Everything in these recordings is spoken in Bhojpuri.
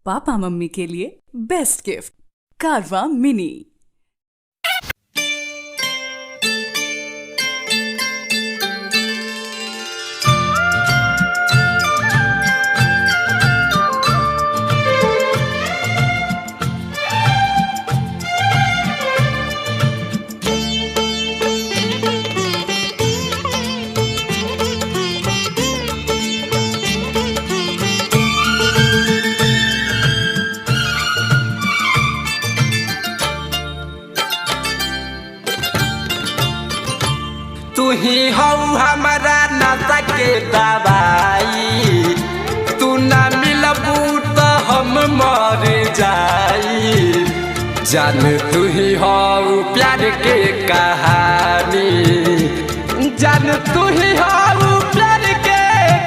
पापा मम्मी के लिए बेस्ट गिफ्ट कारवा मिनी। तू ही हो हमारा नशा के दवाई, तू ना मिलबू तो हम मर जाई। जान तू ही हो प्यार के कहानी, जान तू ही हो प्यार के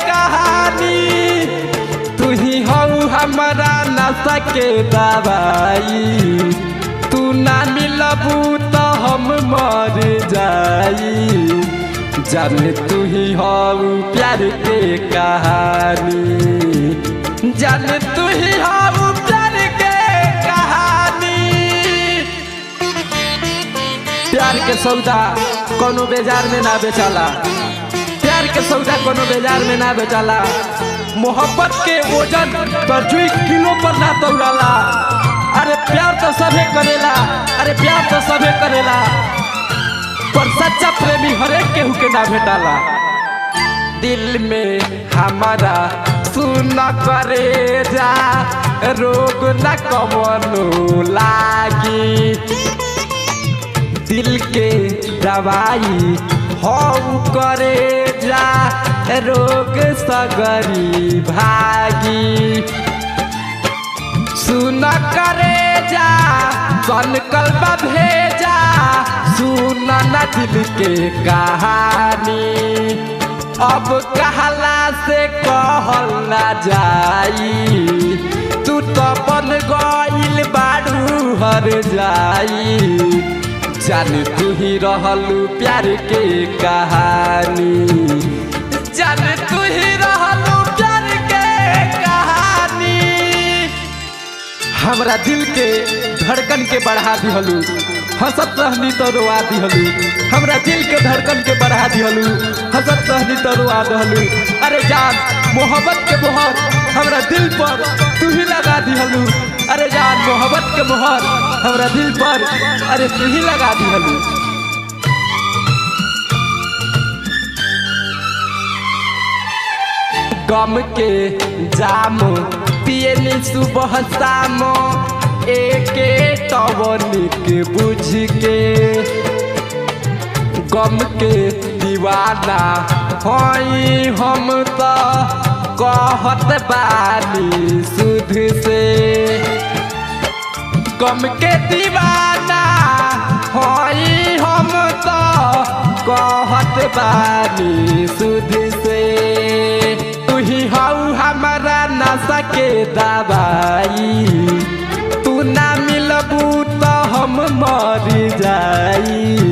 कहानी। तू ही हो हमारा नशा के दवाई, तू ना मिलबू तो हम मर जाई। जान तू ही हो प्यार के कहानी, जान तू ही हो प्यार के कहानी। प्यार के सौदा कोनो बाजार में ना बेचाला, प्यार के सौदा कोनो बाजार में ना बेचाला। मोहब्बत के वजन तरजुई किलो पर ना तौलाला। अरे प्यार तो सभे करेला, अरे प्यार तो सभे करेला, पर सच्चा प्रेमी हरेक केहू के ना भेटाला। दिल में हमारा सुना करे जा, रोग न कवनो लागी। दिल के दवाई हो करे जा, रोग सगरी भागी। सुना करे जा संकल्प भेजा, सुना न दिल के कहानी। अब कहला से कहल ना जाई, तू तो बन गइल बाड़ू हर जाई। जान तू ही रहलू प्यार के कहानी, जान तू ही रहलू प्यार के कहानी। हमरा दिल के धड़कन के बढ़ा दिहलू, हंसत रहनी तो रोआ दिहलू। हमरा दिल के धड़कन के बढ़ा दिहलू, हंसत रहनी तो रोआ दिहलू। अरे जान मोहब्बत के मोहर हमरा दिल पर तू ही लगा दिहलू। अरे जान मोहब्बत के मोहर हमरा दिल पर अरे तू ही लगा दिहलू। गम के जाम पियनी सुबह शाम, एके टवनिक बुझ के। गम के दीवाना हई हम तो कहत बानी सुध से। गम के दीवाना हई हम तो कहत बानी सुध से। तू ही हो हमारा नशा के दवाई, तू ना मिलबू तो हम मर जाई।